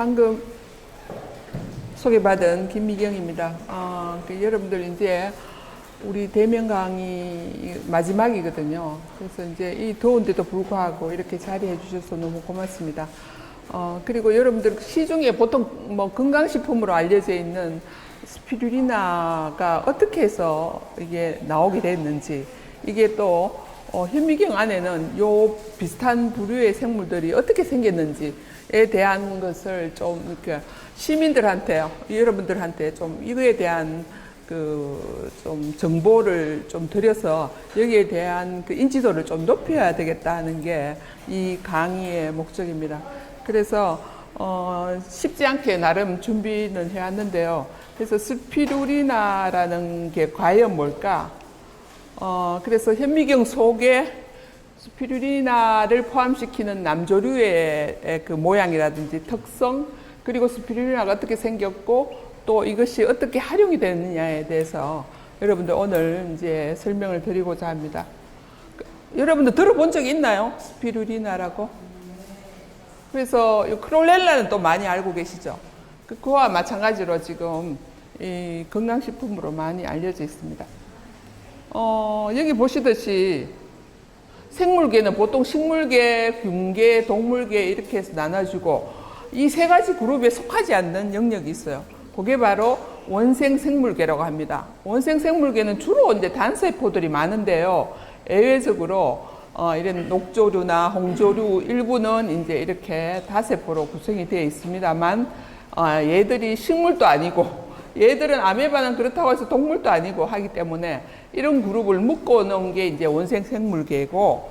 방금 소개받은 김미경입니다. 여러분들 이제 우리 대면 강의 마지막이거든요. 그래서 이제 이 더운데도 불구하고 이렇게 자리해 주셔서 너무 고맙습니다. 그리고 여러분들 시중에 보통 뭐 건강식품으로 알려져 있는 스피루리나가 어떻게 해서 이게 나오게 됐는지, 이게 또 현미경 안에는 요 비슷한 부류의 생물들이 어떻게 생겼는지에 대한 것을 좀 이렇게 시민들한테, 여러분들한테 좀 이거에 대한 좀 정보를 좀 드려서 여기에 대한 그 인지도를 좀 높여야 되겠다는 게 이 강의의 목적입니다. 그래서 쉽지 않게 나름 준비는 해왔는데요. 그래서 스피루리나라는 게 과연 뭘까? 그래서 현미경 속에 스피루리나를 포함시키는 남조류의 그 모양이라든지 특성, 그리고 스피루리나가 어떻게 생겼고 또 이것이 어떻게 활용이 되느냐에 대해서 여러분들 오늘 이제 설명을 드리고자 합니다. 여러분들 들어본 적 있나요? 스피루리나라고? 그래서 크롤렐라는 또 많이 알고 계시죠? 그와 마찬가지로 지금 이 건강식품으로 많이 알려져 있습니다. 여기 보시듯이 생물계는 보통 식물계, 균계, 동물계 이렇게 해서 나눠주고 이 세 가지 그룹에 속하지 않는 영역이 있어요. 그게 바로 원생생물계라고 합니다. 원생생물계는 주로 이제 단세포들이 많은데요. 예외적으로 이런 녹조류나 홍조류 일부는 이제 이렇게 다세포로 구성이 되어 있습니다만 얘들이 식물도 아니고 얘들은 아메바는 그렇다고 해서 동물도 아니고 하기 때문에 이런 그룹을 묶어 놓은 게 이제 원생생물계고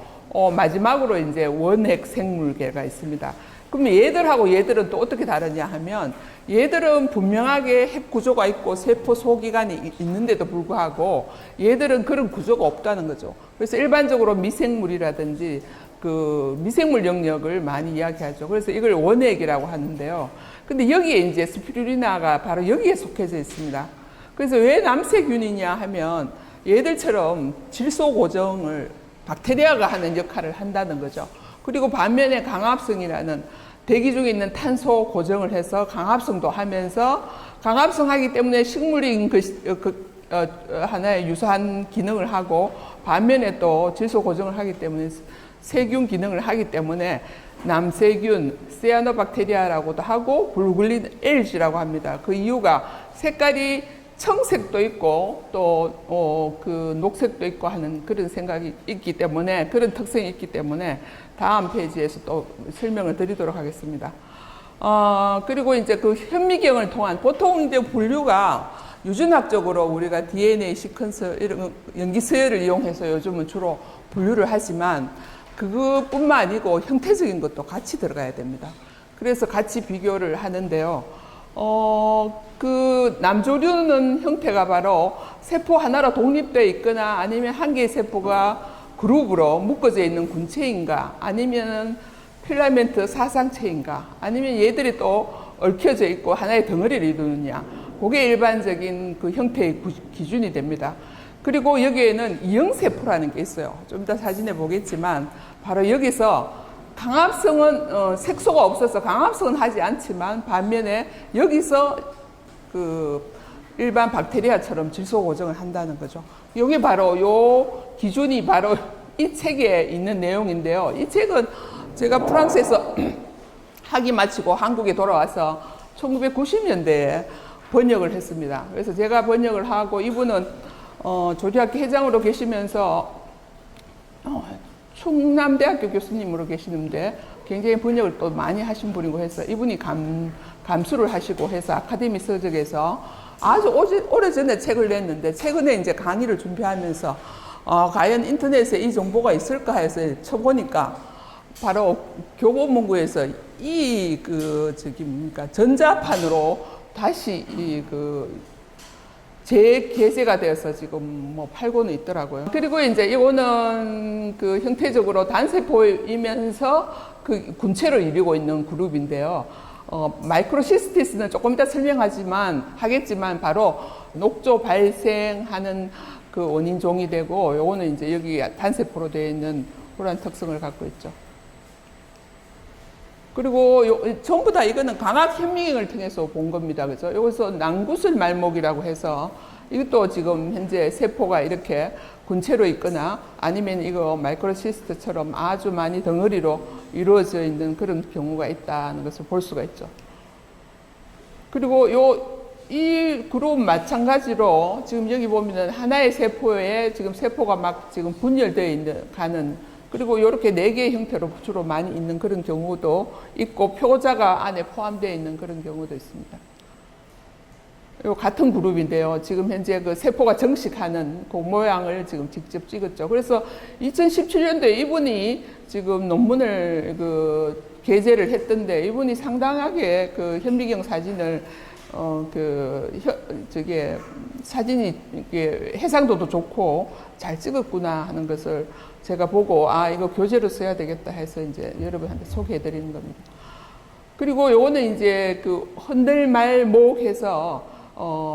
마지막으로 이제 원핵생물계가 있습니다. 그럼 얘들하고 얘들은 또 어떻게 다르냐 하면 얘들은 분명하게 핵 구조가 있고 세포 소기관이 있는데도 불구하고 얘들은 그런 구조가 없다는 거죠. 그래서 일반적으로 미생물이라든지 그 미생물 영역을 많이 이야기하죠. 그래서 이걸 원핵이라고 하는데요. 근데 여기에 이제 스피루리나가 바로 여기에 속해져 있습니다. 그래서 왜 남세균이냐 하면 얘들처럼 질소 고정을 박테리아가 하는 역할을 한다는 거죠. 그리고 반면에 강합성이라는 대기 중에 있는 탄소 고정을 해서 강합성도 하면서 강합성하기 때문에 식물인 하나의 유사한 기능을 하고 반면에 또 질소 고정을 하기 때문에 세균 기능을 하기 때문에 남세균, 시아노박테리아라고도 하고 블루글린 엘지라고 합니다. 그 이유가 색깔이 청색도 있고 또 그 녹색도 있고 하는 그런 생각이 있기 때문에 그런 특성이 있기 때문에 다음 페이지에서 또 설명을 드리도록 하겠습니다. 그리고 이제 그 현미경을 통한 보통 이제 분류가 유전학적으로 우리가 DNA 시퀀서 이런 염기 서열을 이용해서 요즘은 주로 분류를 하지만 그것뿐만 아니고 형태적인 것도 같이 들어가야 됩니다. 그래서 같이 비교를 하는데요. 그 남조류는 형태가 바로 세포 하나로 독립되어 있거나 아니면 한 개의 세포가 그룹으로 묶어져 있는 군체인가 아니면 필라멘트 사상체인가 아니면 얘들이 또 얽혀져 있고 하나의 덩어리를 이루느냐, 그게 일반적인 그 형태의 기준이 됩니다. 그리고 여기에는 이형세포라는 게 있어요. 좀 이따 사진에 보겠지만 바로 여기서 강합성은 색소가 없어서 강합성은 하지 않지만 반면에 여기서 그 일반 박테리아처럼 질소 고정을 한다는 거죠. 이게 바로 요 기준이 바로 이 책에 있는 내용인데요. 이 책은 제가 프랑스에서 학위 마치고 한국에 돌아와서 1990년대에 번역을 했습니다. 그래서 제가 번역을 하고 이분은 조리학교 회장으로 계시면서 충남대학교 교수님으로 계시는데 굉장히 번역을 또 많이 하신 분이고 해서 이분이 감수를 하시고 해서 아카데미 서적에서 아주 오래전에 책을 냈는데 최근에 이제 강의를 준비하면서 과연 인터넷에 이 정보가 있을까 해서 쳐보니까 바로 교보문고에서 전자판으로 다시 재개재가 되어서 지금 뭐 팔고는 있더라고요. 그리고 이제 이거는 그 형태적으로 단세포이면서 그 군체를 이루고 있는 그룹인데요. 마이크로시스티스는 조금 이따 하겠지만 바로 녹조 발생하는 그 원인 종이 되고 요거는 이제 여기 단세포로 되어 있는 그런 특성을 갖고 있죠. 그리고 전부 다 이거는 광학 현미경을 통해서 본 겁니다. 그죠? 여기서 난구슬 말목이라고 해서 이것도 지금 현재 세포가 이렇게 군체로 있거나 아니면 이거 마이크로시스트처럼 아주 많이 덩어리로 이루어져 있는 그런 경우가 있다는 것을 볼 수가 있죠. 그리고 이 그룹 마찬가지로 지금 여기 보면은 하나의 세포에 지금 세포가 막 지금 분열되어 가는, 그리고 이렇게 4개의 형태로 주로 많이 있는 그런 경우도 있고 표자가 안에 포함되어 있는 그런 경우도 있습니다. 요 같은 그룹인데요. 지금 현재 그 세포가 정식하는 그 모양을 지금 직접 찍었죠. 그래서 2017년도에 이분이 지금 논문을 게재를 했던데, 이분이 상당하게 그 현미경 사진을 사진이 이게 해상도도 좋고 잘 찍었구나 하는 것을 제가 보고, 아, 이거 교재로 써야 되겠다 해서 이제 여러분한테 소개해 드리는 겁니다. 그리고 요거는 이제 그 흔들말목해서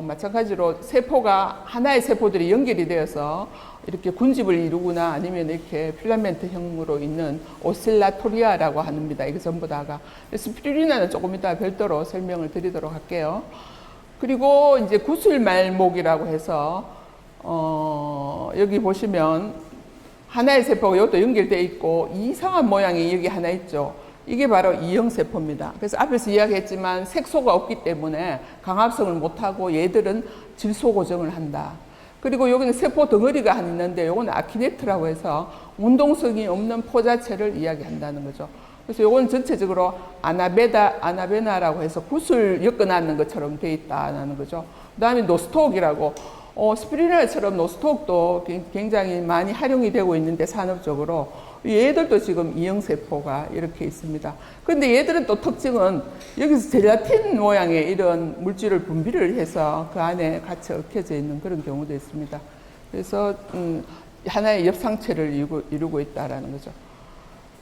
마찬가지로 세포가 하나의 세포들이 연결이 되어서 이렇게 군집을 이루거나 아니면 이렇게 필라멘트형으로 있는 오실라토리아라고 합니다. 이게 전부 다가. 스피루리나는 조금 이따 별도로 설명을 드리도록 할게요. 그리고 이제 구슬말목이라고 해서 여기 보시면 하나의 세포가 이것도 연결되어 있고 이상한 모양이 여기 하나 있죠. 이게 바로 이형세포입니다. 그래서 앞에서 이야기했지만 색소가 없기 때문에 강합성을 못하고 얘들은 질소 고정을 한다. 그리고 여기는 세포 덩어리가 한 있는데 요거는 아키네트라고 해서 운동성이 없는 포자체를 이야기한다는 거죠. 그래서 요거는 전체적으로 아나베나라고 해서 굿을 엮어놨는 것처럼 되어 있다는 거죠. 그 다음에 노스톡이라고, 스피루리나처럼 노스톡도 굉장히 많이 활용이 되고 있는데 산업적으로 얘들도 지금 이형세포가 이렇게 있습니다. 그런데 얘들은 또 특징은 여기서 젤라틴 모양의 이런 물질을 분비를 해서 그 안에 같이 얽혀져 있는 그런 경우도 있습니다. 그래서 하나의 엽상체를 이루고 있다라는 거죠.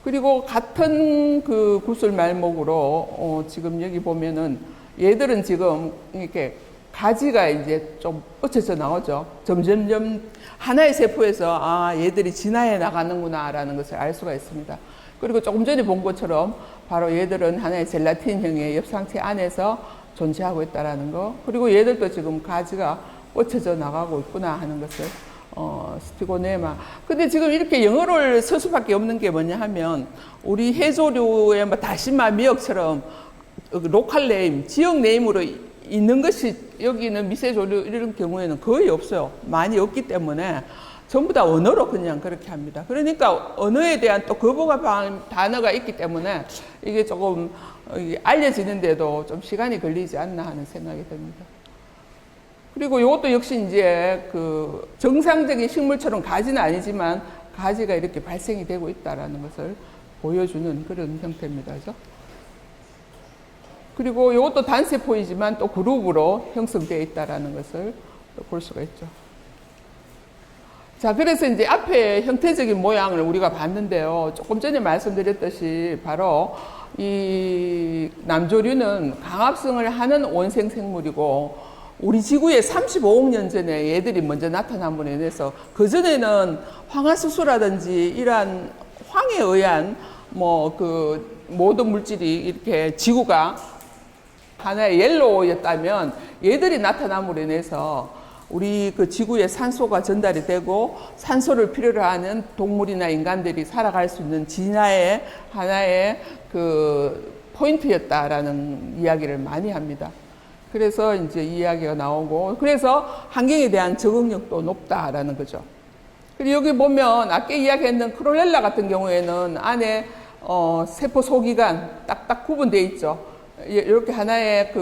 그리고 같은 그 구슬 말목으로 지금 여기 보면은 얘들은 지금 이렇게 가지가 이제 좀 뻗쳐져 나오죠. 점점점 하나의 세포에서 아, 얘들이 진화해 나가는구나 라는 것을 알 수가 있습니다. 그리고 조금 전에 본 것처럼 바로 얘들은 하나의 젤라틴형의 엽상체 안에서 존재하고 있다는 거, 그리고 얘들도 지금 가지가 뻗쳐져 나가고 있구나 하는 것을 스티고네마. 근데 지금 이렇게 영어를 쓸 수밖에 없는 게 뭐냐 하면 우리 해조류의 뭐 다시마, 미역처럼 로컬 네임, 지역 네임으로 있는 것이 여기는 미세조류 이런 경우에는 거의 없어요. 많이 없기 때문에 전부 다 언어로 그냥 그렇게 합니다. 그러니까 언어에 대한 또 거부가 단어가 있기 때문에 이게 조금 알려지는데도 좀 시간이 걸리지 않나 하는 생각이 듭니다. 그리고 이것도 역시 이제 그 정상적인 식물처럼 가지는 아니지만 가지가 이렇게 발생이 되고 있다라는 것을 보여주는 그런 형태입니다. 그죠? 그리고 이것도 단세포이지만 또 그룹으로 형성되어 있다라는 것을 볼 수가 있죠. 자, 그래서 이제 앞에 형태적인 모양을 우리가 봤는데요. 조금 전에 말씀드렸듯이 바로 이 남조류는 강합성을 하는 원생 생물이고 우리 지구에 35억 년 전에 얘들이 먼저 나타남으로 인해서 그전에는 황화수소라든지 이러한 황에 의한 모든 물질이 이렇게 지구가 하나의 옐로우였다면 얘들이 나타남으로 인해서 우리 그 지구에 산소가 전달이 되고 산소를 필요로 하는 동물이나 인간들이 살아갈 수 있는 진화의 하나의 그 포인트였다라는 이야기를 많이 합니다. 그래서 이제 이 이야기가 나오고, 그래서 환경에 대한 적응력도 높다라는 거죠. 그리고 여기 보면 아까 이야기했던 크로렐라 같은 경우에는 안에 세포 소기관 딱딱 구분되어 있죠. 이렇게 하나의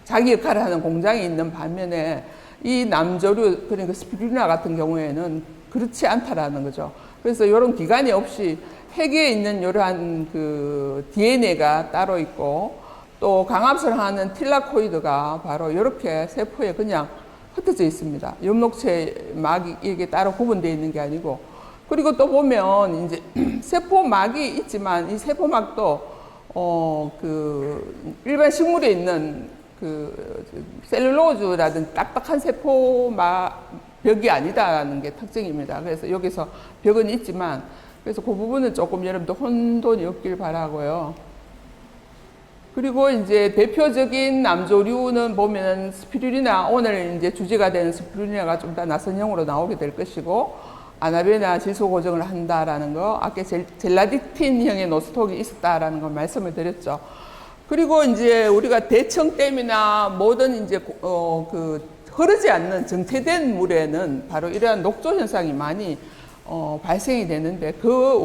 자기 역할을 하는 공장이 있는 반면에 이 남조류, 그러니까 스피루리나 같은 경우에는 그렇지 않다라는 거죠. 그래서 이런 기관이 없이 핵에 있는 이러한 그 DNA가 따로 있고 또 강합성을 하는 틸라코이드가 바로 이렇게 세포에 그냥 흩어져 있습니다. 엽록체 막이 이게 따로 구분되어 있는 게 아니고, 그리고 또 보면 이제 세포막이 있지만 이 세포막도 일반 식물에 있는 셀룰로즈라든 딱딱한 세포막 벽이 아니다라는 게 특징입니다. 그래서 여기서 벽은 있지만 그래서 그 부분은 조금 여러분들 혼돈이 없길 바라고요. 그리고 이제 대표적인 남조류는 보면 스피루리나, 오늘 이제 주제가 되는 스피루리나가 좀 더 나선형으로 나오게 될 것이고, 아나베나 질소 고정을 한다라는 거, 아까 젤라디틴형의 노스톡이 있었다라는 걸 말씀을 드렸죠. 그리고 이제 우리가 대청댐이나 모든 이제 흐르지 않는 정체된 물에는 바로 이러한 녹조 현상이 많이 발생이 되는데, 그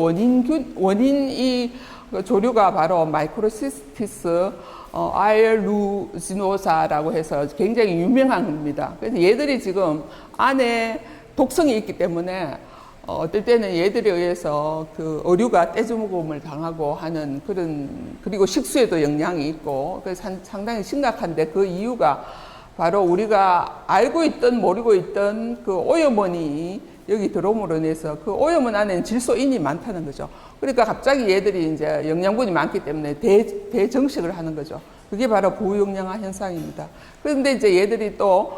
원인이 그 조류가 바로 마이크로시스티스 아이얼루지노사라고 해서 굉장히 유명한 겁니다. 그래서 얘들이 지금 안에 독성이 있기 때문에 어떨 때는 얘들에 의해서 그 어류가 떼죽음을 당하고 하는 그런, 그리고 식수에도 영향이 있고, 그래서 상당히 심각한데, 그 이유가 바로 우리가 알고 있던 모르고 있던 그 오염원이 여기 들어옴으로 인해서 그 오염원 안에는 질소인이 많다는 거죠. 그러니까 갑자기 얘들이 이제 영양분이 많기 때문에 대정식을 하는 거죠. 그게 바로 부영양화 현상입니다. 그런데 이제 얘들이 또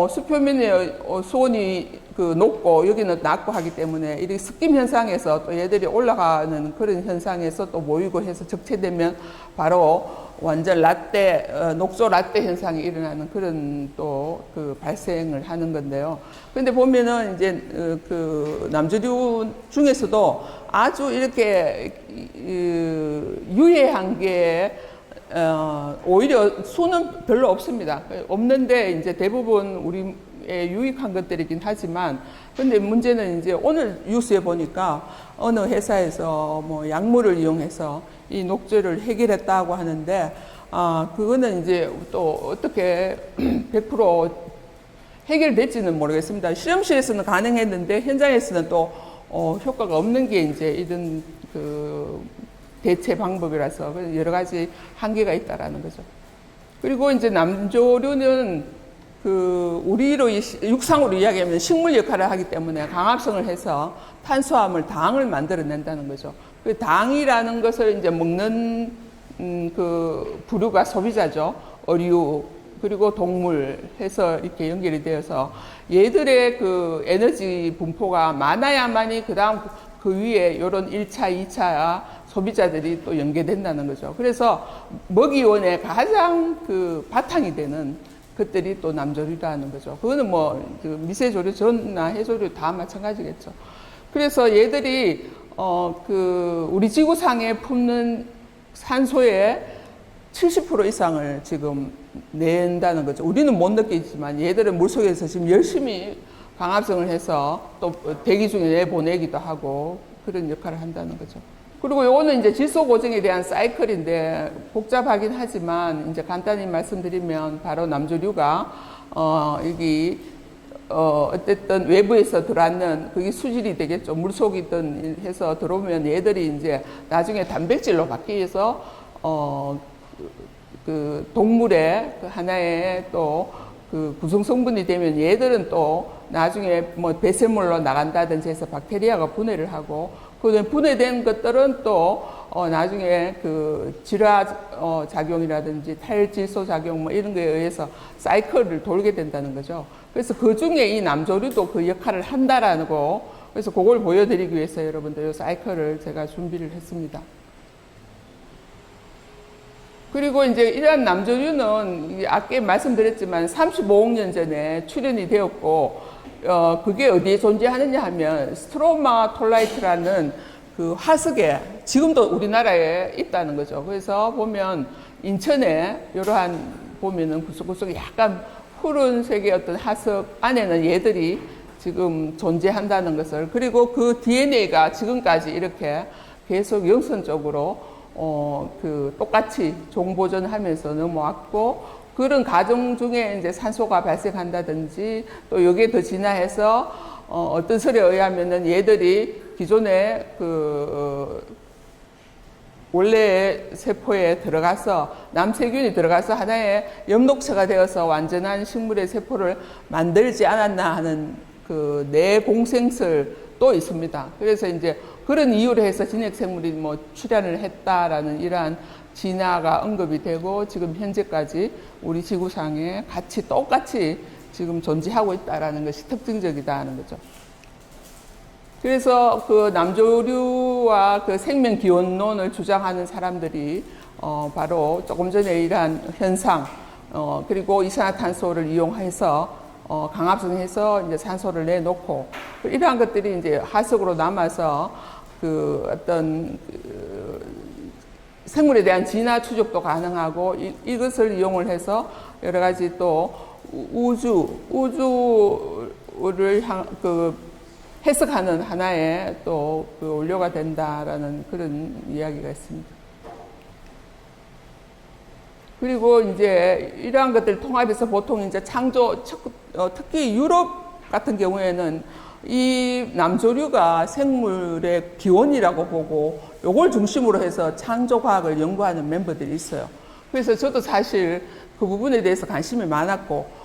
수표면에 수온이 그 높고 여기는 낮고 하기 때문에 이렇게 습김 현상에서 또 얘들이 올라가는 그런 현상에서 또 모이고 해서 적체되면 바로 완전 녹조 라떼 현상이 일어나는 그런 또 그 발생을 하는 건데요. 근데 보면은 이제 그 남조류 중에서도 아주 이렇게 유해한 게 오히려 수는 별로 없습니다. 없는데 이제 대부분 우리에 유익한 것들이긴 하지만, 근데 문제는 이제 오늘 뉴스에 보니까 어느 회사에서 뭐 약물을 이용해서 이 녹조를 해결했다고 하는데, 그거는 이제 또 어떻게 100% 해결될지는 모르겠습니다. 실험실에서는 가능했는데 현장에서는 또 효과가 없는 게 이제 이런 그 대체 방법이라서 여러 가지 한계가 있다라는 거죠. 그리고 이제 남조류는 그 우리로 육상으로 이야기하면 식물 역할을 하기 때문에 강합성을 해서 탄수화물, 당을 만들어낸다는 거죠. 그 당이라는 것을 이제 먹는 그 부류가 소비자죠. 어류, 그리고 동물 해서 이렇게 연결이 되어서 얘들의 그 에너지 분포가 많아야만이 그 다음 그 위에 이런 1차, 2차 소비자들이 또 연계된다는 거죠. 그래서 먹이원의 가장 그 바탕이 되는 것들이 또 남조류라는 거죠. 그거는 뭐 그 미세조류, 전나 해조류 다 마찬가지겠죠. 그래서 얘들이 그 우리 지구상에 품는 산소의 70% 이상을 지금 낸다는 거죠. 우리는 못 느끼지만 얘들은 물속에서 지금 열심히 강합성을 해서 또 대기 중에 내보내기도 하고 그런 역할을 한다는 거죠. 그리고 요거는 이제 질소 고정에 대한 사이클인데 복잡하긴 하지만 이제 간단히 말씀드리면 바로 남조류가 여기 어쨌든 외부에서 들어왔는 그게 수질이 되겠죠. 물속이든 해서 들어오면 얘들이 이제 나중에 단백질로 바뀌어서 그 동물의 그 하나의 또 그 구성 성분이 되면 얘들은 또 나중에 뭐 배설물로 나간다든지 해서 박테리아가 분해를 하고, 그 분해된 것들은 또 나중에 그 질화 작용이라든지 탈질소 작용 뭐 이런 거에 의해서 사이클을 돌게 된다는 거죠. 그래서 그 중에 이 남조류도 그 역할을 한다라는 거, 그래서 그걸 보여드리기 위해서 여러분들 이 사이클을 제가 준비를 했습니다. 그리고 이제 이러한 남조류는 아까 말씀드렸지만 35억 년 전에 출현이 되었고, 그게 어디에 존재하느냐 하면 스트로마톨라이트라는 그 화석에 지금도 우리나라에 있다는 거죠. 그래서 보면 인천에 이러한 보면은 구석구석 약간 푸른색의 어떤 화석 안에는 얘들이 지금 존재한다는 것을, 그리고 그 DNA가 지금까지 이렇게 계속 영선적으로 그 똑같이 종보존하면서 넘어왔고, 그런 과정 중에 이제 산소가 발생한다든지 또 여기에 더 진화해서 어떤 설에 의하면은 얘들이 기존에 그 원래의 세포에 들어가서 남세균이 들어가서 하나의 엽록체가 되어서 완전한 식물의 세포를 만들지 않았나 하는 그 내공생설도 있습니다. 그래서 이제 그런 이유로 해서 진핵생물이 뭐 출현을 했다라는 이러한 진화가 언급이 되고, 지금 현재까지 우리 지구상에 같이 똑같이 지금 존재하고 있다라는 것이 특징적이다 하는 거죠. 그래서 그 남조류와 그 생명 기원론을 주장하는 사람들이 바로 조금 전에 이러한 현상, 그리고 이산화탄소를 이용해서 강압성해서 이제 산소를 내놓고 이러한 것들이 이제 하석으로 남아서 그 어떤 생물에 대한 진화 추적도 가능하고 이것을 이용을 해서 여러 가지 또 우주를 해석하는 하나의 또 그 원료가 된다라는 그런 이야기가 있습니다. 그리고 이제 이러한 것들 통합해서 보통 이제 창조, 특히 유럽 같은 경우에는 이 남조류가 생물의 기원이라고 보고 요걸 중심으로 해서 창조과학을 연구하는 멤버들이 있어요. 그래서 저도 사실 그 부분에 대해서 관심이 많았고,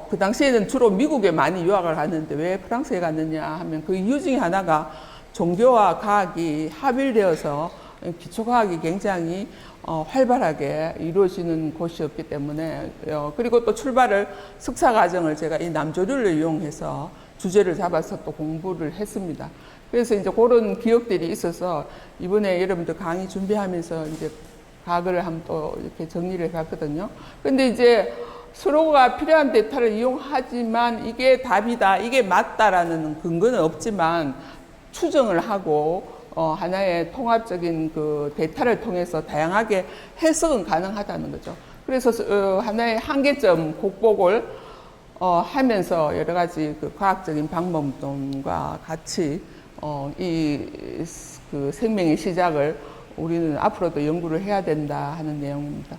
그 당시에는 주로 미국에 많이 유학을 갔는데 왜 프랑스에 갔느냐 하면 그 이유 중에 하나가 종교와 과학이 합일되어서 기초과학이 굉장히 활발하게 이루어지는 곳이었기 때문에, 그리고 또 출발을 석사과정을 제가 이 남조류를 이용해서 주제를 잡아서 또 공부를 했습니다. 그래서 이제 그런 기억들이 있어서 이번에 여러분들 강의 준비하면서 이제 과거를 한번 또 이렇게 정리를 해봤거든요. 근데 이제 서로가 필요한 데이터를 이용하지만 이게 답이다, 이게 맞다라는 근거는 없지만 추정을 하고 하나의 통합적인 그 데이터를 통해서 다양하게 해석은 가능하다는 거죠. 그래서 하나의 한계점 극복을 하면서 여러 가지 그 과학적인 방법론과 같이 그 생명의 시작을 우리는 앞으로도 연구를 해야 된다 하는 내용입니다.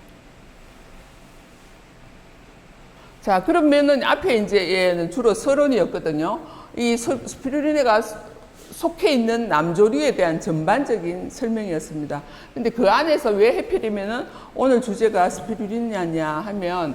자, 그러면은 앞에 이제 얘는 주로 서론이었거든요. 이 스피루리네가 속해 있는 남조류에 대한 전반적인 설명이었습니다. 근데 그 안에서 왜 하필이면은 오늘 주제가 스피루리냐냐 하면,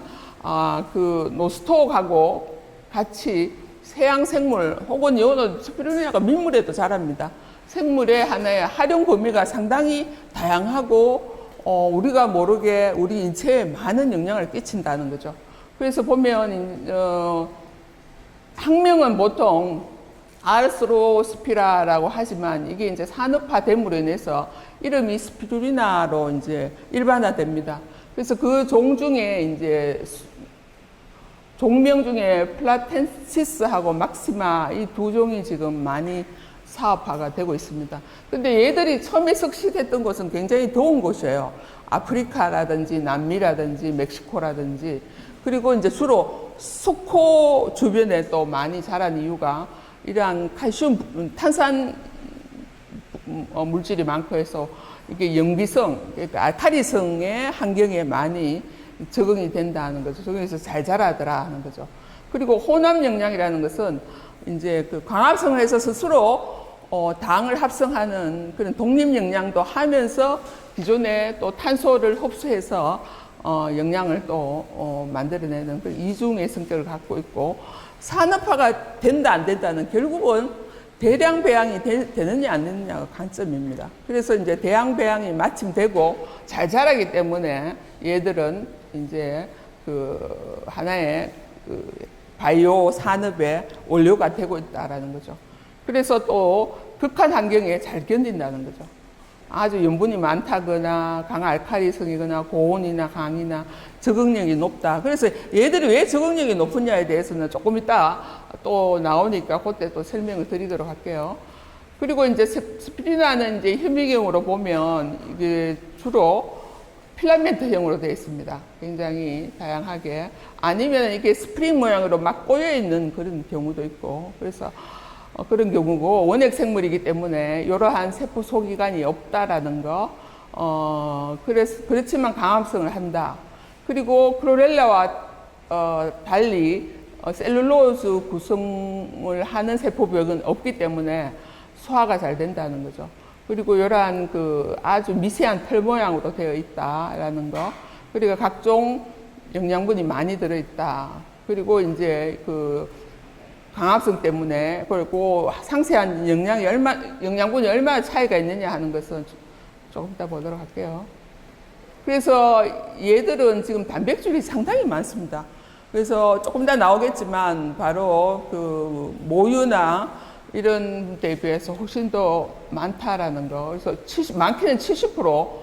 그 노스톡하고 같이 세양 생물 혹은 요는 스피루리나가 민물에도 자랍니다. 생물의 하나의 활용 범위가 상당히 다양하고, 우리가 모르게 우리 인체에 많은 영향을 끼친다는 거죠. 그래서 보면, 학명은 보통 아르스로스피라라고 하지만 이게 이제 산업화됨으로 인해서 이름이 스피루리나로 이제 일반화됩니다. 그래서 그 종 중에 이제 종명 중에 플라텐시스하고 막시마 이 두 종이 지금 많이 사업화가 되고 있습니다. 근데 얘들이 처음에 석식했던 곳은 굉장히 더운 곳이에요. 아프리카라든지 남미라든지 멕시코라든지, 그리고 이제 주로 소코 주변에 또 많이 자란 이유가 이러한 칼슘, 탄산 물질이 많고 해서 이게 영비성, 그러니까 알카리성의 환경에 많이 적응이 된다는 거죠. 적응해서 잘 자라더라 하는 거죠. 그리고 혼합 영양이라는 것은 이제 그 광합성을 해서 스스로 당을 합성하는 그런 독립 영양도 하면서 기존에 또 탄소를 흡수해서 영양을 또 만들어내는 그 이중의 성격을 갖고 있고, 산업화가 된다 안 된다는 결국은 대량 배양이 되느냐 안 되느냐가 관점입니다. 그래서 이제 대량 배양이 마침 되고 잘 자라기 때문에 얘들은 이제 그 하나의 그 바이오 산업의 원료가 되고 있다라는 거죠. 그래서 또 극한 환경에 잘 견딘다는 거죠. 아주 염분이 많다거나 강알칼리성이거나 고온이나 강이나 적응력이 높다. 그래서 얘들이 왜 적응력이 높으냐에 대해서는 조금 이따 또 나오니까 그때 또 설명을 드리도록 할게요. 그리고 이제 스피루리나는 이제 현미경으로 보면 이게 주로 필라멘트형으로 되어 있습니다. 굉장히 다양하게. 아니면 이게 스프링 모양으로 막 꼬여 있는 그런 경우도 있고, 그래서 그런 경우고, 원핵 생물이기 때문에 이러한 세포 소기관이 없다라는 거, 그렇지만 강합성을 한다. 그리고 크로렐라와 달리 셀룰로즈 구성을 하는 세포벽은 없기 때문에 소화가 잘 된다는 거죠. 그리고 이러한 그 아주 미세한 털 모양으로 되어 있다라는 거, 그리고 각종 영양분이 많이 들어있다. 그리고 이제 그 강합성 때문에, 그리고 상세한 영양분이 얼마나 차이가 있느냐 하는 것은 조금 이따 보도록 할게요. 그래서 얘들은 지금 단백질이 상당히 많습니다. 그래서 조금 이따 나오겠지만 바로 그 모유나 이런 데에 비해서 훨씬 더 많다라는 거. 그래서 많게는 70%,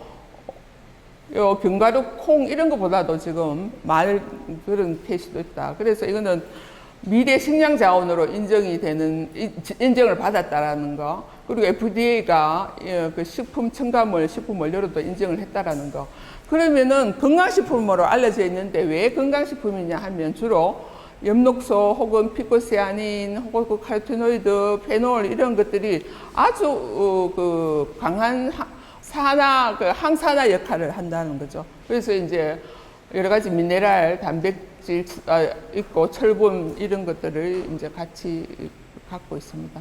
요 견과류, 콩 이런 것보다도 지금 많은 그런 케이스도 있다. 그래서 이거는 미래 식량 자원으로 인정을 받았다라는 거. 그리고 FDA가 그 식품 첨가물, 식품 원료로도 인정을 했다라는 거. 그러면은 건강식품으로 알려져 있는데 왜 건강식품이냐 하면 주로 엽록소 혹은 피코시아닌 혹은 그 카로티노이드, 페놀 이런 것들이 아주 그 강한 항산화 역할을 한다는 거죠. 그래서 이제 여러 가지 미네랄, 단백질 있고 철분 이런 것들을 이제 같이 갖고 있습니다.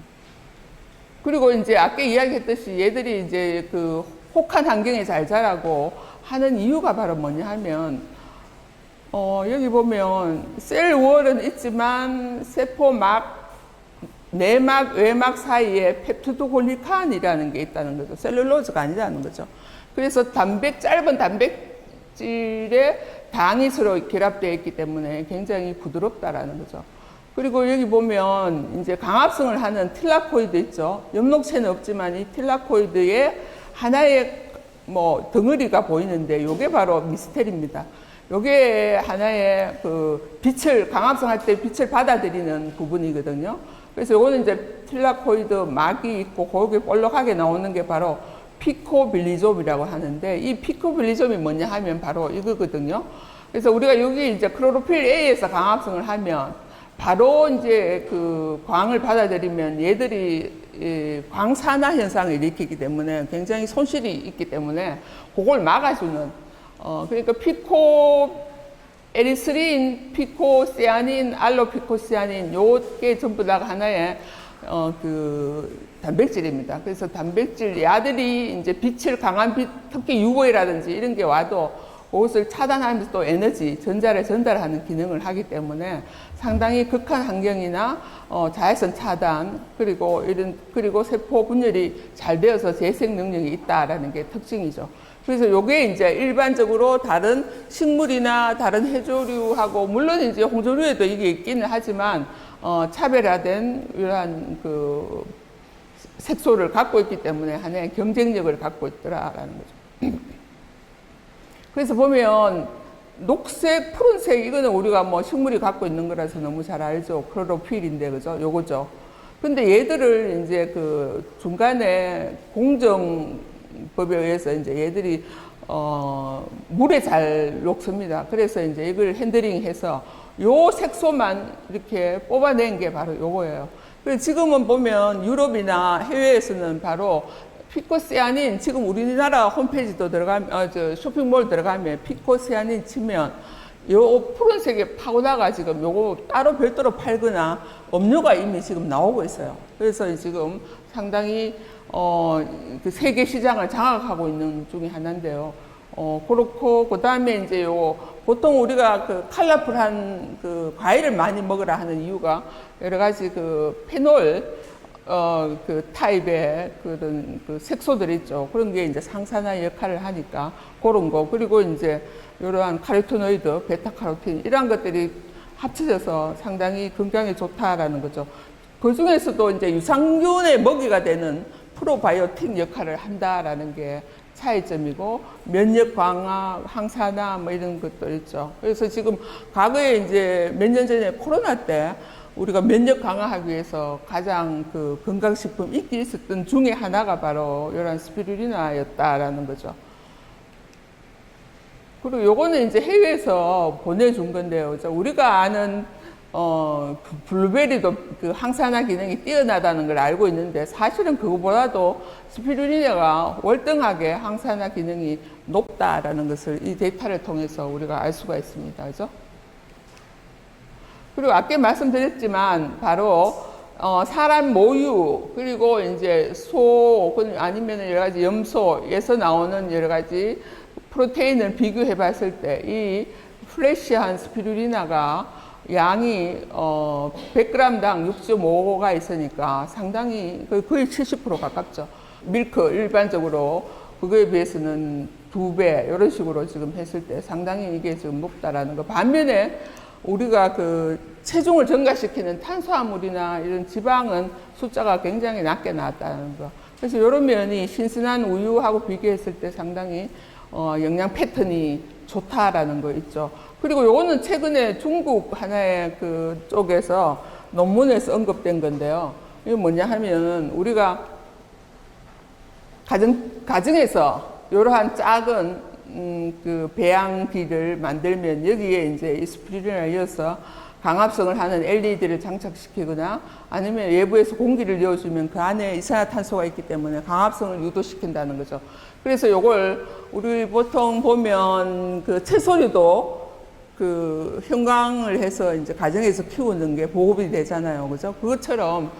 그리고 이제 아까 이야기했듯이 얘들이 이제 그 혹한 환경에 잘 자라고 하는 이유가 바로 뭐냐 하면 여기 보면 셀월은 있지만 세포막, 내막, 외막 사이에 펩티도글리칸이라는 게 있다는 거죠. 셀룰로즈가 아니라는 거죠. 그래서 짧은 단백질에 당이 서로 결합되어 있기 때문에 굉장히 부드럽다라는 거죠. 그리고 여기 보면 이제 강합성을 하는 틸라코이드 있죠. 엽록체는 없지만 이 틸라코이드의 하나의 뭐 덩어리가 보이는데 이게 바로 미스텔입니다. 요게 하나의 그 강합성할 때 빛을 받아들이는 부분이거든요. 그래서 요거는 이제 틸라코이드 막이 있고 거기에 볼록하게 나오는 게 바로 피코빌리좀이라고 하는데 이 피코빌리좀이 뭐냐 하면 바로 이거거든요. 그래서 우리가 여기 이제 클로로필 A에서 강합성을 하면 바로 이제 그 광을 받아들이면 얘들이 광산화 현상을 일으키기 때문에 굉장히 손실이 있기 때문에 그걸 막아주는 그러니까 에리스린, 피코시아닌, 알로피코시아닌 요게 전부 다 하나의 그 단백질입니다. 그래서 단백질 야들이 이제 강한 빛, 특히 UV라든지 이런 게 와도 그것을 차단하면서 또 에너지, 전자를 전달하는 기능을 하기 때문에 상당히 극한 환경이나 자외선 차단 그리고 세포 분열이 잘 되어서 재생 능력이 있다라는 게 특징이죠. 그래서 요게 이제 일반적으로 다른 식물이나 다른 해조류하고 물론 이제 홍조류에도 이게 있기는 하지만 차별화된 이러한 그 색소를 갖고 있기 때문에 하나의 경쟁력을 갖고 있더라라는 거죠. 그래서 보면 녹색, 푸른색 이거는 우리가 뭐 식물이 갖고 있는 거라서 너무 잘 알죠. 클로로필인데 그죠? 요거죠. 근데 얘들을 이제 그 중간에 공정법에 의해서 이제 얘들이 물에 잘 녹습니다. 그래서 이제 이걸 핸들링해서 요 색소만 이렇게 뽑아낸 게 바로 요거예요. 그래서 지금은 보면 유럽이나 해외에서는 바로 피코시아닌 지금 우리나라 홈페이지도 들어가면 쇼핑몰 들어가면 피코시아닌 치면 요 푸른색에 파고다가 지금 요거 따로 별도로 팔거나 음료가 이미 지금 나오고 있어요. 그래서 지금 상당히 그 세계 시장을 장악하고 있는 중에 하나인데요. 그렇고 그다음에 이제 보통 우리가 그 컬러풀한 그 과일을 많이 먹으라 하는 이유가 여러 가지 그 페놀 그 타입의 그런 그 색소들 있죠. 그런 게 이제 항산화 역할을 하니까 그런 거. 그리고 이제 이러한 카로티노이드, 베타카로틴 이런 것들이 합쳐져서 상당히 건강에 좋다라는 거죠. 그 중에서도 이제 유산균의 먹이가 되는 프로바이오틱 역할을 한다라는 게 차이점이고 면역 강화, 항산화 뭐 이런 것들 있죠. 그래서 지금 과거에 이제 몇 년 전에 코로나 때 우리가 면역 강화하기 위해서 가장 그 건강식품 인기 있었던 중에 하나가 바로 이런 스피루리나였다라는 거죠. 그리고 요거는 이제 해외에서 보내준 건데요. 우리가 아는 블루베리도 그 항산화 기능이 뛰어나다는 걸 알고 있는데 사실은 그거보다도 스피루리나가 월등하게 항산화 기능이 높다라는 것을 이 데이터를 통해서 우리가 알 수가 있습니다. 그죠? 그리고 아까 말씀드렸지만 바로 사람 모유 그리고 이제 소 아니면 여러 가지 염소에서 나오는 여러 가지 프로테인을 비교해 봤을 때 이 플래시한 스피루리나가 양이 100g당 6.5가 있으니까 상당히 거의 70% 가깝죠. 밀크 일반적으로 그거에 비해서는 2배 이런 식으로 지금 했을 때 상당히 이게 지금 높다라는 거. 반면에 우리가 그 체중을 증가시키는 탄수화물이나 이런 지방은 숫자가 굉장히 낮게 나왔다는 거. 그래서 이런 면이 신선한 우유하고 비교했을 때 상당히 영양 패턴이 좋다라는 거 있죠. 그리고 요거는 최근에 중국 하나의 그 쪽에서 논문에서 언급된 건데요. 이게 뭐냐 하면은 우리가 가정에서 이러한 작은 그 배양기를 만들면 여기에 이제 이 스피루린을 이어서 강압성을 하는 LED를 장착시키거나 아니면 외부에서 공기를 넣어주면 그 안에 이산화탄소가 있기 때문에 강압성을 유도시킨다는 거죠. 그래서 요걸 우리 보통 보면 그 채소류도 그 형광을 해서 이제 가정에서 키우는 게 보급이 되잖아요. 그죠? 그것처럼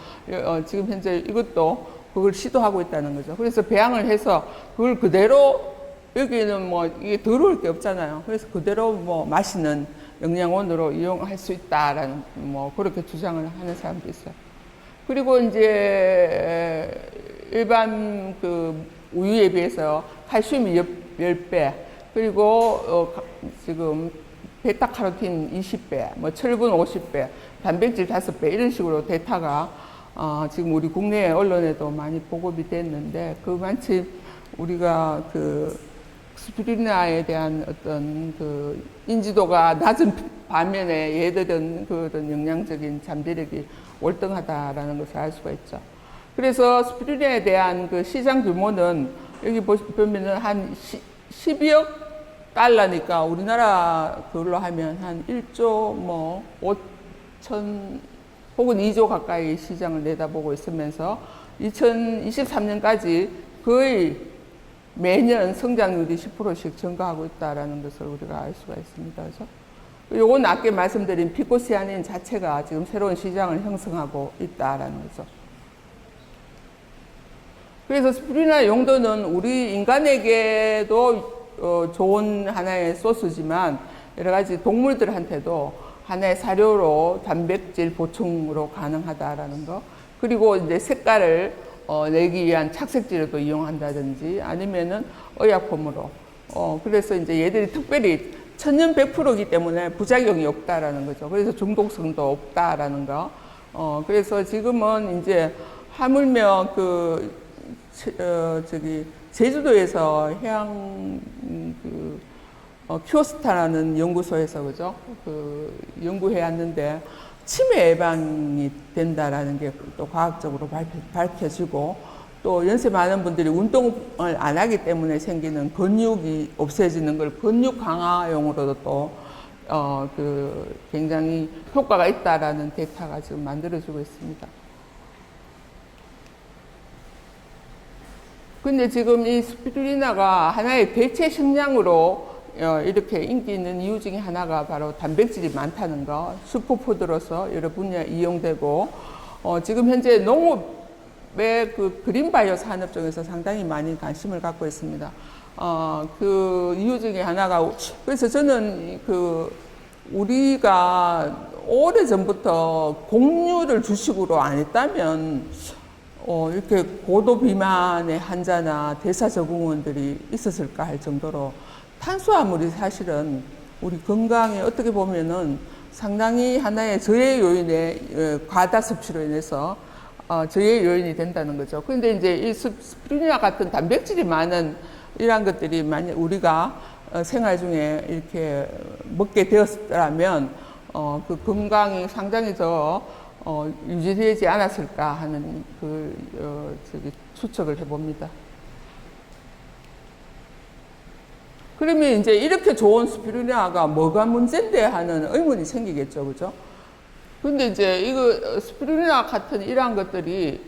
지금 현재 이것도 그걸 시도하고 있다는 거죠. 그래서 배양을 해서 그걸 그대로 여기는 뭐 이게 더러울 게 없잖아요. 그래서 그대로 뭐 맛있는 영양원으로 이용할 수 있다라는 뭐 그렇게 주장을 하는 사람도 있어요. 그리고 이제 일반 그 우유에 비해서 칼슘이 10배, 그리고 지금 베타카로틴 20배, 뭐 철분 50배, 단백질 5배 이런 식으로 데이터가 지금 우리 국내 언론에도 많이 보급이 됐는데 그만큼 우리가 그 스피루리나에 대한 어떤 그 인지도가 낮은 반면에 얘들은 그런 영양적인 잠재력이 월등하다라는 것을 알 수가 있죠. 그래서 스피루리나에 대한 그 시장 규모는 여기 보면은 한 12억 달러니까 우리나라 그걸로 하면 한 1조 뭐 5천 혹은 2조 가까이 시장을 내다보고 있으면서 2023년까지 거의 매년 성장률이 10%씩 증가하고 있다는 것을 우리가 알 수가 있습니다. 그래서 요건 아까 말씀드린 피코시아닌 자체가 지금 새로운 시장을 형성하고 있다는 거죠. 그래서 스피루리나 용도는 우리 인간에게도 좋은 하나의 소스지만 여러 가지 동물들한테도 하나의 사료로 단백질 보충으로 가능하다라는 거. 그리고 이제 색깔을 내기 위한 착색제로도 이용한다든지 아니면은 의약품으로. 그래서 이제 얘들이 특별히 천연 100%이기 때문에 부작용이 없다라는 거죠. 그래서 중독성도 없다라는 거. 그래서 지금은 이제 하물며 제주도에서 해양 큐어스타라는 연구소에서 그죠? 연구해 왔는데 치매 예방이 된다라는 게 또 과학적으로 밝혀지고 또 연세 많은 분들이 운동을 안 하기 때문에 생기는 근육이 없어지는 걸 근육 강화용으로도 또 굉장히 효과가 있다라는 데이터가 지금 만들어지고 있습니다. 근데 지금 이 스피루리나가 하나의 대체 식량으로 이렇게 인기 있는 이유 중에 하나가 바로 단백질이 많다는 거, 슈퍼푸드로서 여러 분야에 이용되고, 지금 현재 농업의 그 그린바이오 산업 쪽에서 상당히 많이 관심을 갖고 있습니다. 그 이유 중에 하나가, 그래서 저는 우리가 오래 전부터 곡류를 주식으로 안 했다면, 이렇게 고도 비만의 환자나 대사증후군들이 있었을까 할 정도로 탄수화물이 사실은 우리 건강에 어떻게 보면은 상당히 하나의 저해 요인의 과다 섭취로 인해서 저해 요인이 된다는 거죠. 그런데 이제 이 스피루리나 같은 단백질이 많은 이러한 것들이 만약 우리가 생활 중에 이렇게 먹게 되었다면 그 건강이 상당히 더 유지되지 않았을까 하는 추측을 해봅니다. 그러면 이제 이렇게 좋은 스피루리나가 뭐가 문제인데 하는 의문이 생기겠죠, 그죠? 근데 이제 이거 스피루리나 같은 이러한 것들이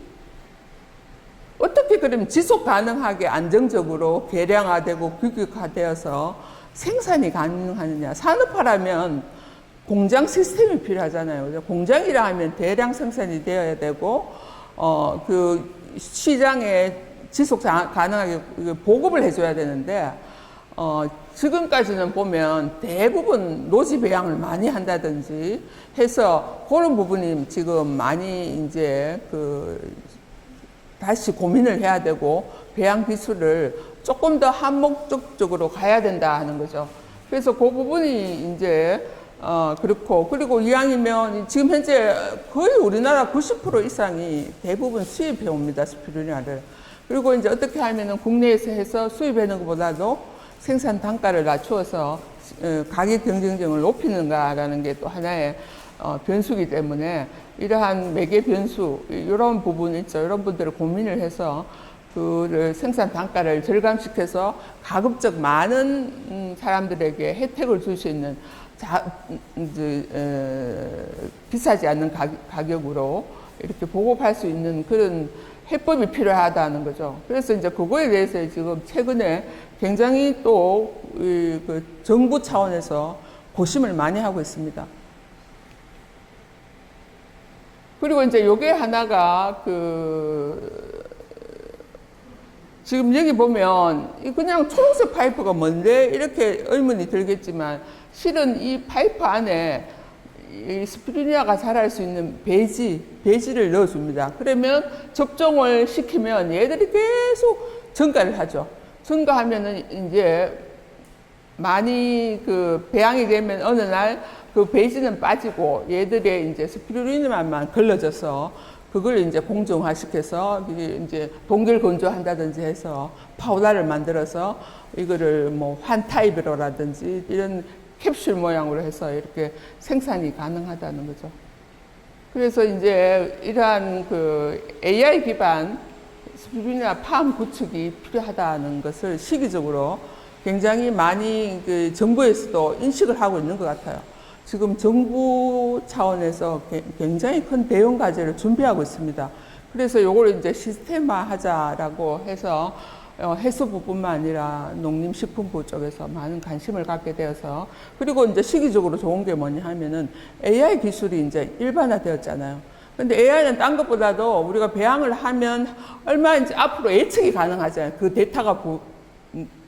어떻게 그러면 지속 가능하게 안정적으로 계량화되고 규격화되어서 생산이 가능하느냐? 산업화라면 공장 시스템이 필요하잖아요. 그죠? 공장이라 하면 대량 생산이 되어야 되고, 그 시장에 지속 가능하게 보급을 해줘야 되는데, 지금까지는 보면 대부분 노지 배양을 많이 한다든지 해서 그런 부분이 지금 많이 이제 다시 고민을 해야 되고 배양 기술을 조금 더 한목적으로 가야 된다 하는 거죠. 그래서 그 부분이 이제 그렇고, 그리고 이왕이면 지금 현재 거의 우리나라 90% 이상이 대부분 수입해 옵니다, 스피루리나를. 그리고 이제 어떻게 하면은 국내에서 해서 수입하는 것보다도 생산 단가를 낮추어서 가격 경쟁력을 높이는가라는 게 또 하나의 변수이기 때문에 이러한 매개 변수, 이런 부분 있죠. 이런 분들을 고민을 해서 그 생산 단가를 절감시켜서 가급적 많은 사람들에게 혜택을 줄 수 있는 비싸지 않는 가격으로 이렇게 보급할 수 있는 그런 해법이 필요하다는 거죠. 그래서 이제 그거에 대해서 지금 최근에 굉장히 또 그 정부 차원에서 고심을 많이 하고 있습니다. 그리고 이제 요게 하나가 지금 여기 보면 그냥 초록색 파이프가 뭔데 이렇게 의문이 들겠지만 실은 이 파이프 안에 이 스피루리나가 자랄 수 있는 배지를 넣어줍니다. 그러면 접종을 시키면 얘들이 계속 증가를 하죠. 증가하면은 이제 많이 배양이 되면 어느 날 그 배지는 빠지고 얘들의 이제 스피루리나만 걸러져서 그걸 이제 공정화시켜서 이제 동결 건조한다든지 해서 파우더를 만들어서 이거를 뭐 환타입으로라든지 이런 캡슐 모양으로 해서 이렇게 생산이 가능하다는 거죠. 그래서 이제 이러한 AI 기반 스피루리나 팜 구축이 필요하다는 것을 시기적으로 굉장히 많이 정부에서도 인식을 하고 있는 것 같아요. 지금 정부 차원에서 굉장히 큰 대응 과제를 준비하고 있습니다. 그래서 요걸 이제 시스템화 하자라고 해서 해수부뿐만 아니라 농림식품부 쪽에서 많은 관심을 갖게 되어서, 그리고 이제 시기적으로 좋은 게 뭐냐 하면은 AI 기술이 이제 일반화되었잖아요. 근데 AI는 딴 것보다도 우리가 배양을 하면 얼마 이제 앞으로 예측이 가능하잖아요. 그 데이터가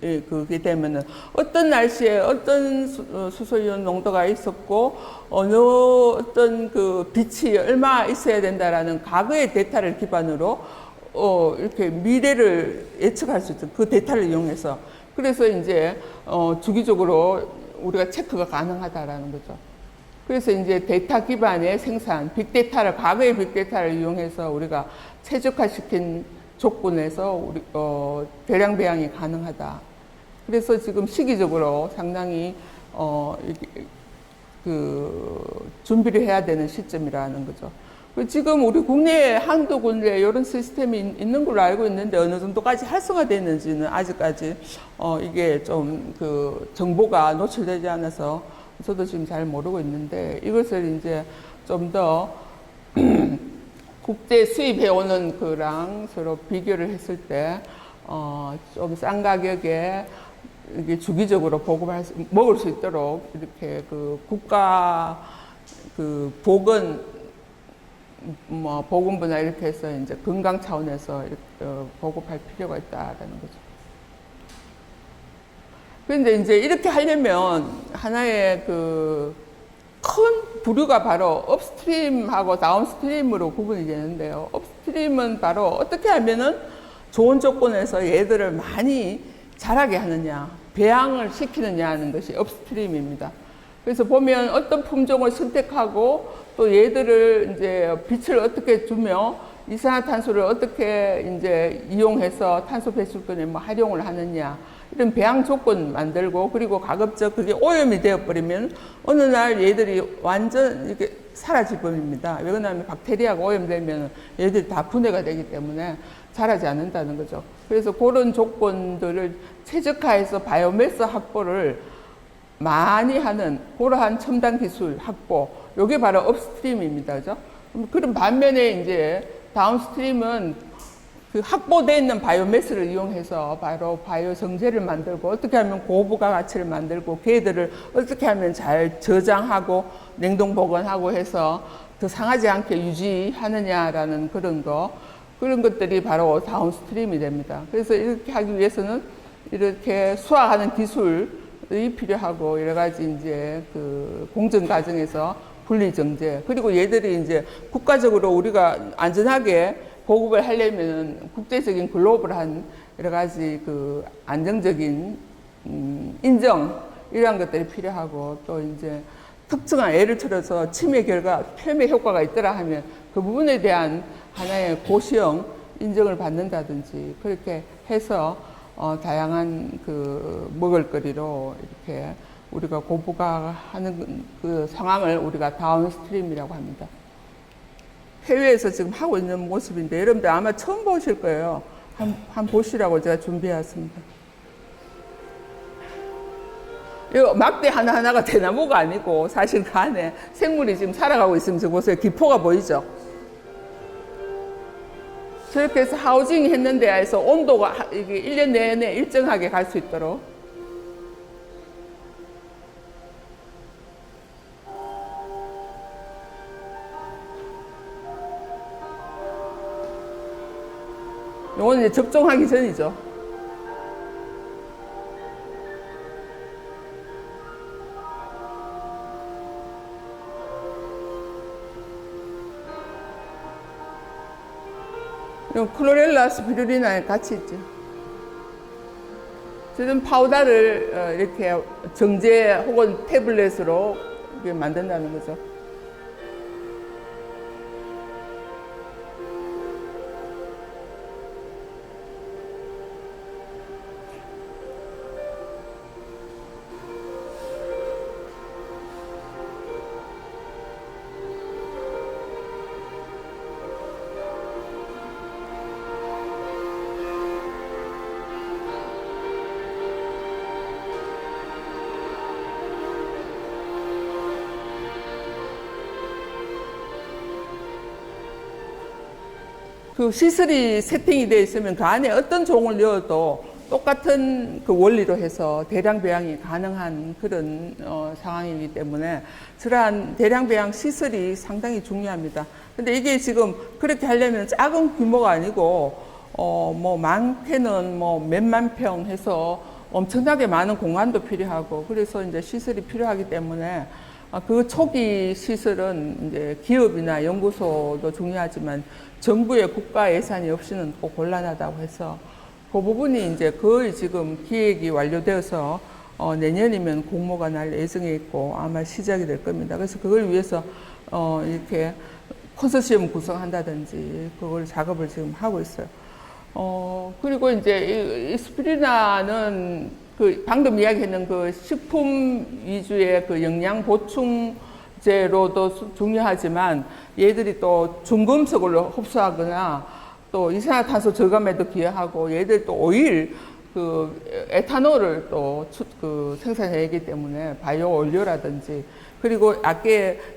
그게 되면은 어떤 날씨에 어떤 수소이온 농도가 있었고 어떤 빛이 얼마 있어야 된다라는 과거의 데이터를 기반으로 이렇게 미래를 예측할 수 있죠. 그 데이터를 이용해서. 그래서 이제 주기적으로 우리가 체크가 가능하다라는 거죠. 그래서 이제 데이터 기반의 생산, 빅데이터를, 과거의 빅데이터를 이용해서 우리가 최적화시킨 조건에서 대량 배양이 가능하다. 그래서 지금 시기적으로 상당히 준비를 해야 되는 시점이라는 거죠. 지금 우리 국내에 한두 군데 이런 시스템이 있는 걸로 알고 있는데 어느 정도까지 활성화됐는지는 아직까지 이게 좀 정보가 노출되지 않아서 저도 지금 잘 모르고 있는데, 이것을 이제 좀 더 국제 수입해오는 거랑 서로 비교를 했을 때 좀 싼 가격에 이게 주기적으로 먹을 수 있도록 이렇게 국가 보건부나 이렇게 해서 이제 건강 차원에서 이렇게 보급할 필요가 있다라는 거죠. 그런데 이제 이렇게 하려면 하나의 큰 부류가 바로 업스트림하고 다운스트림으로 구분이 되는데요. 업스트림은 바로 어떻게 하면은 좋은 조건에서 얘들을 많이 자라게 하느냐, 배양을 시키느냐 하는 것이 업스트림입니다. 그래서 보면 어떤 품종을 선택하고 또 얘들을 이제 빛을 어떻게 주며 이산화탄소를 어떻게 이제 이용해서 탄소 배출권에 활용을 하느냐, 이런 배양 조건 만들고, 그리고 가급적 그게 오염이 되어버리면 어느 날 얘들이 완전 이렇게 사라질 법입니다. 왜 그러냐면 박테리아가 오염되면 얘들이 다 분해가 되기 때문에 자라지 않는다는 거죠. 그래서 그런 조건들을 최적화해서 바이오매스 확보를 많이 하는 그러한 첨단 기술 확보, 요게 바로 업스트림입니다. 그죠? 그런 반면에 이제 다운스트림은 확보되어 있는 바이오매스를 이용해서 바로 바이오 정제를 만들고, 어떻게 하면 고부가 가치를 만들고, 걔들을 어떻게 하면 잘 저장하고 냉동 보관하고 해서 더 상하지 않게 유지하느냐라는 그런 것들이 바로 다운스트림이 됩니다. 그래서 이렇게 하기 위해서는 이렇게 수확하는 기술이 필요하고, 여러 가지 이제 공정 과정에서 분리 정제, 그리고 얘들이 이제 국가적으로 우리가 안전하게 보급을 하려면 국제적인 글로벌한 여러 가지 안정적인 인정, 이러한 것들이 필요하고, 또 이제 특정한 예를 들어서 치매 결과 폐매 효과가 있더라 하면 그 부분에 대한 하나의 고시형 인정을 받는다든지 그렇게 해서 다양한 그 먹을거리로 이렇게 우리가 고부가하는 그 상황을 우리가 다운스트림이라고 합니다. 해외에서 지금 하고 있는 모습인데 여러분들 아마 처음 보실 거예요. 한 보시라고 제가 준비해왔습니다. 이 막대 하나하나가 대나무가 아니고 사실 그 안에 생물이 지금 살아가고 있으면 저 보세요. 기포가 보이죠? 저렇게 해서 하우징 했는데 해서 온도가 이게 1년 내내 일정하게 갈 수 있도록. 이건 이제 접종하기 전이죠. 클로렐라 스피루리나에 같이 있죠. 저는 파우더를 이렇게 정제 혹은 태블릿으로 이렇게 만든다는 거죠. 그 시설이 세팅이 되어 있으면 그 안에 어떤 종을 넣어도 똑같은 그 원리로 해서 대량 배양이 가능한 그런 상황이기 때문에 저러한 대량 배양 시설이 상당히 중요합니다. 근데 이게 지금 그렇게 하려면 작은 규모가 아니고 뭐 많게는 뭐 몇만 평 해서 엄청나게 많은 공간도 필요하고 그래서 이제 시설이 필요하기 때문에 그 초기 시설은 이제 기업이나 연구소도 중요하지만 정부의 국가 예산이 없이는 또 곤란하다고 해서 그 부분이 이제 거의 지금 기획이 완료되어서 내년이면 공모가 날 예정에 있고 아마 시작이 될 겁니다. 그래서 그걸 위해서 이렇게 컨소시엄 구성한다든지 그걸 작업을 지금 하고 있어요. 그리고 이제 이 스피루리나는 그 방금 이야기했는 그 식품 위주의 그 영양 보충제로도 중요하지만 얘들이 또 중금속을 흡수하거나 또 이산화탄소 저감에도 기여하고 얘들 또 오일 그 에탄올을 또 그 생산해내기 때문에 바이오 원료라든지 그리고 아까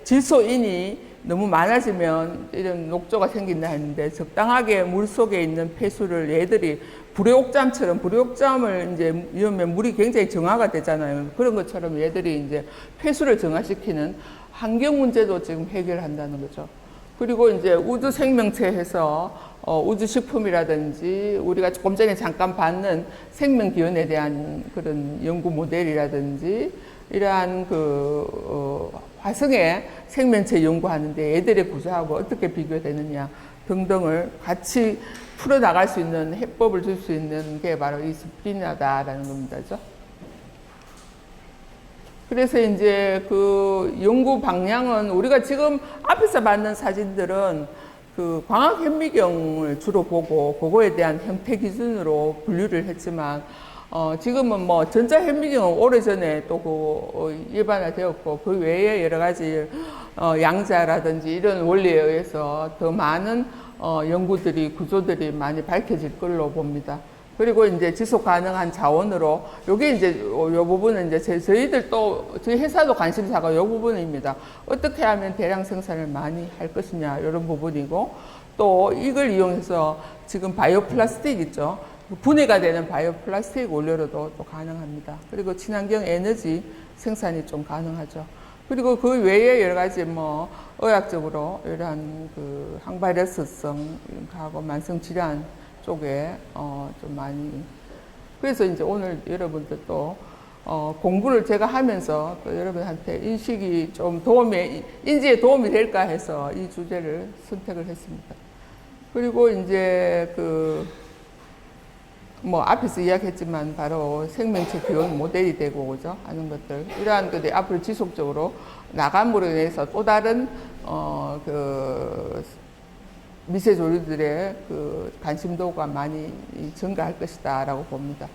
질소인이 너무 많아지면 이런 녹조가 생긴다 했는데 적당하게 물 속에 있는 폐수를 얘들이 불의옥잠처럼 불의옥잠을 이제 이러면 물이 굉장히 정화가 되잖아요. 그런 것처럼 얘들이 이제 폐수를 정화시키는 환경 문제도 지금 해결한다는 거죠. 그리고 이제 우주 생명체에서 우주식품이라든지 우리가 조금 전에 잠깐 봤는 생명기원에 대한 그런 연구 모델이라든지 이러한 화성의 생명체 연구하는데 애들의 구조하고 어떻게 비교되느냐 등등을 같이 풀어나갈 수 있는 해법을 줄 수 있는 게 바로 이 스피루리나다라는 겁니다. 그죠? 그래서 이제 그 연구 방향은 우리가 지금 앞에서 봤는 사진들은 그 광학 현미경을 주로 보고 그거에 대한 형태 기준으로 분류를 했지만 지금은 뭐 전자 현미경은 오래전에 또 일반화되었고 그 외에 여러 가지 양자라든지 이런 원리에 의해서 더 많은 연구들이 구조들이 많이 밝혀질 걸로 봅니다. 그리고 이제 지속 가능한 자원으로 요게 이제 요 부분은 이제 저희들 또 저희 회사도 관심사가 요 부분입니다. 어떻게 하면 대량 생산을 많이 할 것이냐 이런 부분이고 또 이걸 이용해서 지금 바이오 플라스틱 있죠. 분해가 되는 바이오 플라스틱 원료로도 또 가능합니다. 그리고 친환경 에너지 생산이 좀 가능하죠. 그리고 그 외에 여러 가지 뭐 의학적으로 이러한 그 항바이러스성하고 만성 질환 쪽에 좀 많이 그래서 이제 오늘 여러분들 또 공부를 제가 하면서 또 여러분한테 인식이 좀 인지에 도움이 될까 해서 이 주제를 선택을 했습니다. 그리고 이제 뭐 앞에서 이야기했지만 바로 생명체 기원 모델이 되고 그죠 하는 것들 이러한 것들이 앞으로 지속적으로 나감으로 인해서 또 다른 그 미세 조류들의 그 관심도가 많이 증가할 것이다라고 봅니다.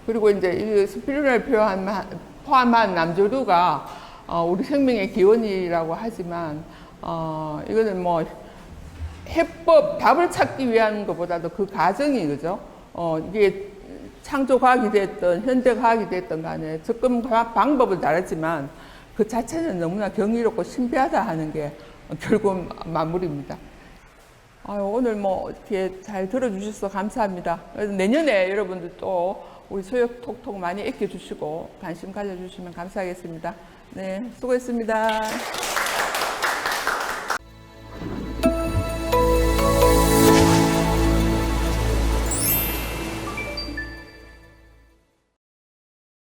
그리고 이제 이 스피루라를 포함한 남조류가 우리 생명의 기원이라고 하지만 이거는 뭐 해법 답을 찾기 위한 것보다도 그 과정이 그죠? 이게 창조 과학이 됐든 현대 과학이 됐든 간에 접근 방법은 다르지만 그 자체는 너무나 경이롭고 신비하다 하는 게 결국 마무리입니다. 오늘 뭐 이렇게 잘 들어주셔서 감사합니다. 그래서 내년에 여러분들 또 우리 소역 톡톡 많이 애껴주시고 관심 가져주시면 감사하겠습니다. 네, 수고했습니다.